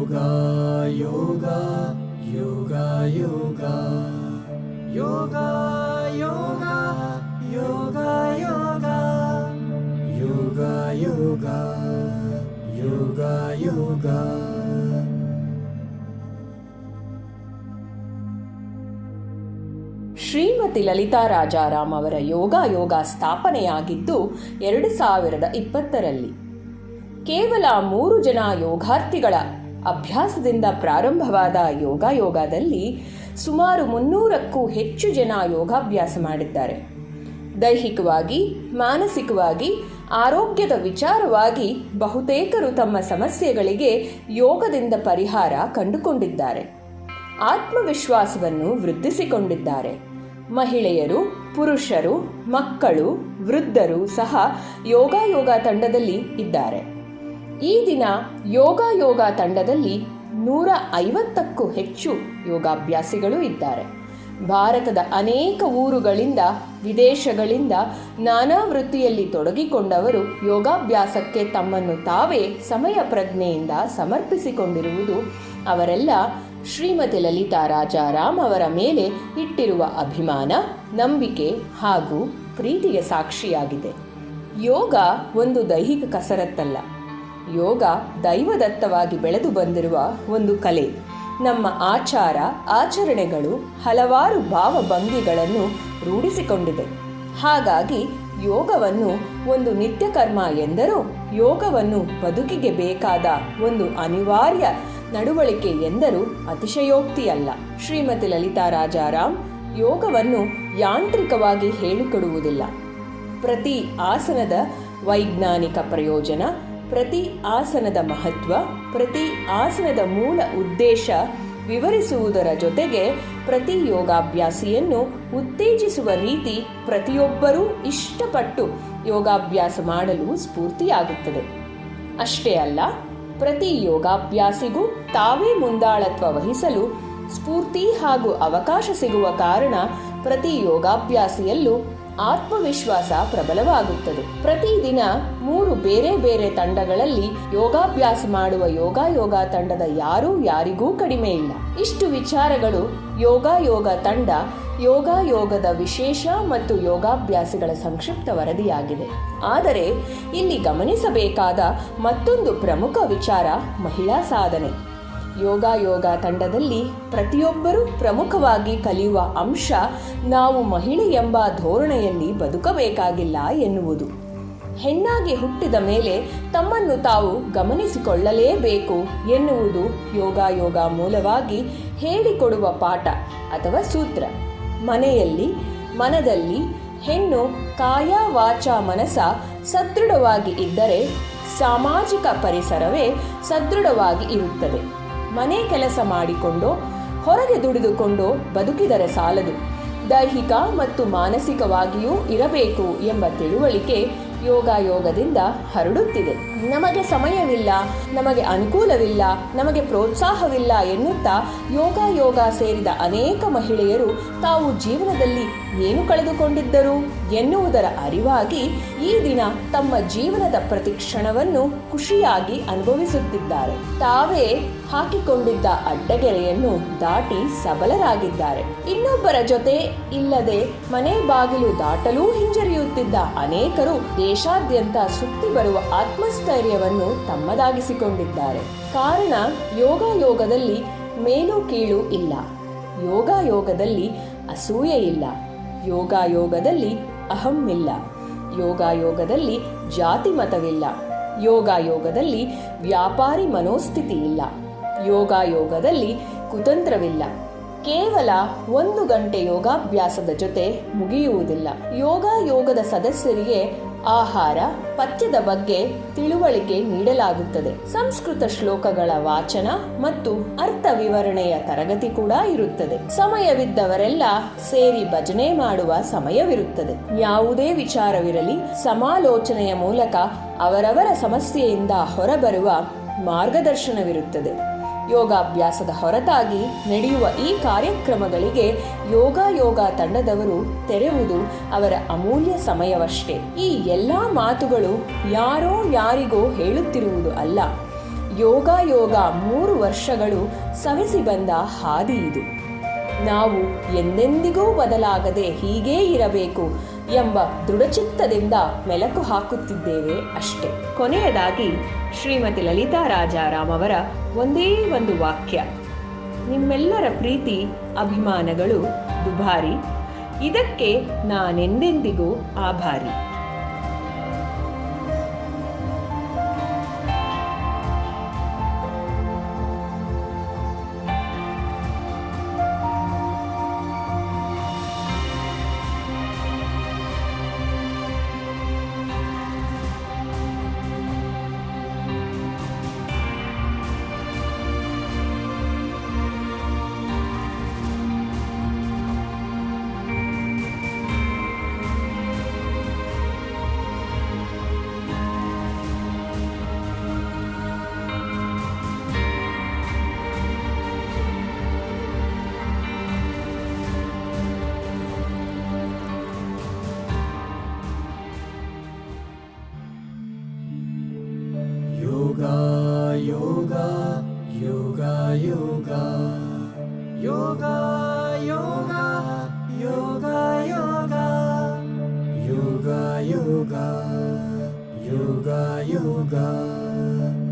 yoga, yoga, yoga, yoga, yoga, yoga, yoga, yoga, yoga, yoga, yoga. Shrimati Lalitha Rajaram ಅವರ ಯೋಗ ಸ್ಥಾಪನೆಯಾಗಿದ್ದು 2020ರಲ್ಲಿ. ಕೇವಲ 3 ಜನ ಯೋಗಾರ್ಥಿಗಳ ಅಭ್ಯಾಸದಿಂದ ಪ್ರಾರಂಭವಾದ ಯೋಗದಲ್ಲಿ ಸುಮಾರು 300ಕ್ಕೂ ಹೆಚ್ಚು ಜನ ಯೋಗಾಭ್ಯಾಸ ಮಾಡಿದ್ದಾರೆ. ದೈಹಿಕವಾಗಿ, ಮಾನಸಿಕವಾಗಿ, ಆರೋಗ್ಯದ ವಿಚಾರವಾಗಿ ಬಹುತೇಕರು ತಮ್ಮ ಸಮಸ್ಯೆಗಳಿಗೆ ಯೋಗದಿಂದ ಪರಿಹಾರ ಕಂಡುಕೊಂಡಿದ್ದಾರೆ. ಆತ್ಮವಿಶ್ವಾಸವನ್ನು ವೃದ್ಧಿಸಿಕೊಂಡಿದ್ದಾರೆ. ಮಹಿಳೆಯರು, ಪುರುಷರು, ಮಕ್ಕಳು, ವೃದ್ಧರು ಸಹ ಯೋಗ ತಂಡದಲ್ಲಿ ಇದ್ದಾರೆ. ಈ ದಿನ ಯೋಗ ತಂಡದಲ್ಲಿ 150ಕ್ಕೂ ಹೆಚ್ಚು ಯೋಗಾಭ್ಯಾಸಿಗಳು ಇದ್ದಾರೆ. ಭಾರತದ ಅನೇಕ ಊರುಗಳಿಂದ, ವಿದೇಶಗಳಿಂದ ನಾನಾ ವೃತ್ತಿಯಲ್ಲಿ ತೊಡಗಿಕೊಂಡವರು ಯೋಗಾಭ್ಯಾಸಕ್ಕೆ ತಮ್ಮನ್ನು ತಾವೇ ಸಮಯ ಪ್ರಜ್ಞೆಯಿಂದ ಸಮರ್ಪಿಸಿಕೊಂಡಿರುವುದು ಅವರೆಲ್ಲ ಶ್ರೀಮತಿ ಲಲಿತಾ ರಾಜಾರಾಮ್ ಅವರ ಮೇಲೆ ಇಟ್ಟಿರುವ ಅಭಿಮಾನ, ನಂಬಿಕೆ ಹಾಗೂ ಪ್ರೀತಿಗೆ ಸಾಕ್ಷಿಯಾಗಿದೆ. ಯೋಗ ಒಂದು ದೈಹಿಕ ಕಸರತ್ತಲ್ಲ. ಯೋಗ ದೈವದತ್ತವಾಗಿ ಬೆಳೆದು ಬಂದಿರುವ ಒಂದು ಕಲೆ. ನಮ್ಮ ಆಚಾರ ಆಚರಣೆಗಳು ಹಲವಾರು ಭಾವಭಂಗಿಗಳನ್ನು ರೂಢಿಸಿಕೊಂಡಿದೆ. ಹಾಗಾಗಿ ಯೋಗವನ್ನು ಒಂದು ನಿತ್ಯ ಕರ್ಮ ಎಂದರೂ ಯೋಗವನ್ನು ಬದುಕಿಗೆ ಬೇಕಾದ ಒಂದು ಅನಿವಾರ್ಯ ನಡವಳಿಕೆ ಎಂದರೂ ಅತಿಶಯೋಕ್ತಿಯಲ್ಲ. ಶ್ರೀಮತಿ ಲಲಿತಾ ರಾಜಾರಾಮ್ ಯೋಗವನ್ನು ಯಾಂತ್ರಿಕವಾಗಿ ಹೇಳಿಕೊಡುವುದಿಲ್ಲ. ಪ್ರತಿ ಆಸನದ ವೈಜ್ಞಾನಿಕ ಪ್ರಯೋಜನ, ಪ್ರತಿ ಆಸನದ ಮಹತ್ವ, ಪ್ರತಿ ಆಸನದ ಮೂಲ ಉದ್ದೇಶ ವಿವರಿಸುವುದರ ಜೊತೆಗೆ ಪ್ರತಿ ಯೋಗಾಭ್ಯಾಸಿಯನ್ನು ಉತ್ತೇಜಿಸುವ ರೀತಿ ಪ್ರತಿಯೊಬ್ಬರೂ ಇಷ್ಟಪಟ್ಟು ಯೋಗಾಭ್ಯಾಸ ಮಾಡಲು ಸ್ಫೂರ್ತಿಯಾಗುತ್ತದೆ. ಅಷ್ಟೇ ಅಲ್ಲ, ಪ್ರತಿ ಯೋಗಾಭ್ಯಾಸಿಗೂ ತಾವೇ ಮುಂದಾಳತ್ವ ವಹಿಸಲು ಸ್ಫೂರ್ತಿ ಹಾಗೂ ಅವಕಾಶ ಸಿಗುವ ಕಾರಣ ಪ್ರತಿ ಯೋಗಾಭ್ಯಾಸಿಯಲ್ಲೂ ಆತ್ಮವಿಶ್ವಾಸ ಪ್ರಬಲವಾಗುತ್ತದೆ. ಪ್ರತಿದಿನ 3 ಬೇರೆ ಬೇರೆ ತಂಡಗಳಲ್ಲಿ ಯೋಗಾಭ್ಯಾಸ ಮಾಡುವ ಯೋಗ ತಂಡದ ಯಾರಿಗೂ ಕಡಿಮೆ ಇಲ್ಲ. ಇಷ್ಟು ವಿಚಾರಗಳು ಯೋಗ ತಂಡ, ಯೋಗದ ವಿಶೇಷ ಮತ್ತು ಯೋಗಾಭ್ಯಾಸಿಗಳ ಸಂಕ್ಷಿಪ್ತ ವರದಿಯಾಗಿದೆ. ಆದರೆ ಇಲ್ಲಿ ಗಮನಿಸಬೇಕಾದ ಮತ್ತೊಂದು ಪ್ರಮುಖ ವಿಚಾರ ಮಹಿಳಾ ಸಾಧನೆ. ಯೋಗ ತಂಡದಲ್ಲಿ ಪ್ರತಿಯೊಬ್ಬರೂ ಪ್ರಮುಖವಾಗಿ ಕಲಿಯುವ ಅಂಶ ನಾವು ಮಹಿಳೆ ಎಂಬ ಧೋರಣೆಯಲ್ಲಿ ಬದುಕಬೇಕಾಗಿಲ್ಲ ಎನ್ನುವುದು. ಹೆಣ್ಣಾಗಿ ಹುಟ್ಟಿದ ಮೇಲೆ ತಮ್ಮನ್ನು ತಾವು ಗಮನಿಸಿಕೊಳ್ಳಲೇಬೇಕು ಎನ್ನುವುದು ಯೋಗ ಮೂಲವಾಗಿ ಹೇಳಿಕೊಡುವ ಪಾಠ ಅಥವಾ ಸೂತ್ರ. ಮನೆಯಲ್ಲಿ, ಮನದಲ್ಲಿ ಹೆಣ್ಣು ಕಾಯ ವಾಚ ಮನಸ ಸದೃಢವಾಗಿ ಇದ್ದರೆ ಸಾಮಾಜಿಕ ಪರಿಸರವೇ ಸದೃಢವಾಗಿ ಇರುತ್ತದೆ. ಮನೆ ಕೆಲಸ ಮಾಡಿಕೊಂಡು ಹೊರಗೆ ದುಡಿದುಕೊಂಡು ಬದುಕಿದರೆ ಸಾಲದು, ದೈಹಿಕ ಮತ್ತು ಮಾನಸಿಕವಾಗಿಯೂ ಇರಬೇಕು ಎಂಬ ತಿಳುವಳಿಕೆ ಯೋಗದಿಂದ ಹರಡುತ್ತಿದೆ. ನಮಗೆ ಸಮಯವಿಲ್ಲ, ನಮಗೆ ಅನುಕೂಲವಿಲ್ಲ, ನಮಗೆ ಪ್ರೋತ್ಸಾಹವಿಲ್ಲ ಎನ್ನುತ್ತಾ ಯೋಗ ಸೇರಿದ ಅನೇಕ ಮಹಿಳೆಯರು ತಾವು ಜೀವನದಲ್ಲಿ ಏನು ಕಳೆದುಕೊಂಡಿದ್ದರು ಎನ್ನುವುದರ ಅರಿವಾಗಿ ಈ ದಿನ ತಮ್ಮ ಜೀವನದ ಪ್ರತಿ ಕ್ಷಣವನ್ನು ಖುಷಿಯಾಗಿ ಅನುಭವಿಸುತ್ತಿದ್ದಾರೆ. ತಾವೇ ಹಾಕಿಕೊಂಡಿದ್ದ ಅಡ್ಡಗೆರೆಯನ್ನು ದಾಟಿ ಸಬಲರಾಗಿದ್ದಾರೆ. ಇನ್ನೊಬ್ಬರ ಜೊತೆ ಇಲ್ಲದೆ ಮನೆ ಬಾಗಿಲು ದಾಟಲೂ ಹಿಂಜರಿಯುತ್ತಿದ್ದ ಅನೇಕರು ದೇಶಾದ್ಯಂತ ಸುತ್ತಿ ಬರುವ ಆತ್ಮಸ್ಥೈರ್ಯವನ್ನು ತಮ್ಮದಾಗಿಸಿಕೊಂಡಿದ್ದಾರೆ. ಕಾರಣ ಯೋಗದಲ್ಲಿ ಮೇಲು ಕೀಳು ಇಲ್ಲ, ಯೋಗದಲ್ಲಿ ಅಸೂಯೆ ಇಲ್ಲ, ಯೋಗದಲ್ಲಿ ಅಹಂ ಇಲ್ಲ, ಯೋಗದಲ್ಲಿ ಜಾತಿ ಮತವಿಲ್ಲ, ಯೋಗದಲ್ಲಿ ವ್ಯಾಪಾರಿ ಮನೋಸ್ಥಿತಿ ಇಲ್ಲ, ಯೋಗದಲ್ಲಿ ಕುತಂತ್ರವಿಲ್ಲ. ಕೇವಲ 1 ಗಂಟೆ ಯೋಗಾಭ್ಯಾಸದ ಜೊತೆ ಮುಗಿಯುವುದಿಲ್ಲ. ಯೋಗದ ಸದಸ್ಯರಿಗೆ ಆಹಾರ, ಪಥ್ಯದ ಬಗ್ಗೆ ತಿಳುವಳಿಕೆ ನೀಡಲಾಗುತ್ತದೆ. ಸಂಸ್ಕೃತ ಶ್ಲೋಕಗಳ ವಾಚನ ಮತ್ತು ಅರ್ಥ ವಿವರಣೆಯ ತರಗತಿ ಕೂಡ ಇರುತ್ತದೆ. ಸಮಯವಿದ್ದವರೆಲ್ಲ ಸೇರಿ ಭಜನೆ ಮಾಡುವ ಸಮಯವಿರುತ್ತದೆ. ಯಾವುದೇ ವಿಚಾರವಿರಲಿ ಸಮಾಲೋಚನೆಯ ಮೂಲಕ ಅವರವರ ಸಮಸ್ಯೆಯಿಂದ ಹೊರಬರುವ ಮಾರ್ಗದರ್ಶನವಿರುತ್ತದೆ. ಯೋಗಾಭ್ಯಾಸದ ಹೊರತಾಗಿ ನಡೆಯುವ ಈ ಕಾರ್ಯಕ್ರಮಗಳಿಗೆ ಯೋಗ ತಂಡದವರು ತೆರೆಯುವುದು ಅವರ ಅಮೂಲ್ಯ ಸಮಯವಷ್ಟೇ. ಈ ಎಲ್ಲಾ ಮಾತುಗಳು ಯಾರಿಗೋ ಹೇಳುತ್ತಿರುವುದು ಅಲ್ಲ. ಯೋಗ 3 ವರ್ಷಗಳು ಸವೆಸಿ ಬಂದ ಹಾದಿ ಇದು. ನಾವು ಎಂದೆಂದಿಗೂ ಬದಲಾಗದೆ ಹೀಗೇ ಇರಬೇಕು ಎಂಬ ದೃಢಚಿತ್ತದಿಂದ ಮೆಲುಕು ಹಾಕುತ್ತಿದ್ದೇವೆ ಅಷ್ಟೇ. ಕೊನೆಯದಾಗಿ ಶ್ರೀಮತಿ ಲಲಿತಾ ರಾಜಾರಾಮ್ ಅವರ ಒಂದೇ ಒಂದು ವಾಕ್ಯ: ನಿಮ್ಮೆಲ್ಲರ ಪ್ರೀತಿ ಅಭಿಮಾನಗಳು ದುಬಾರಿ, ಇದಕ್ಕೆ ನಾನೆಂದೆಂದಿಗೂ ಆಭಾರಿ. Yoga, yoga, yoga, yoga, yoga, yoga, yoga, yoga, yoga, yoga, yoga, yoga.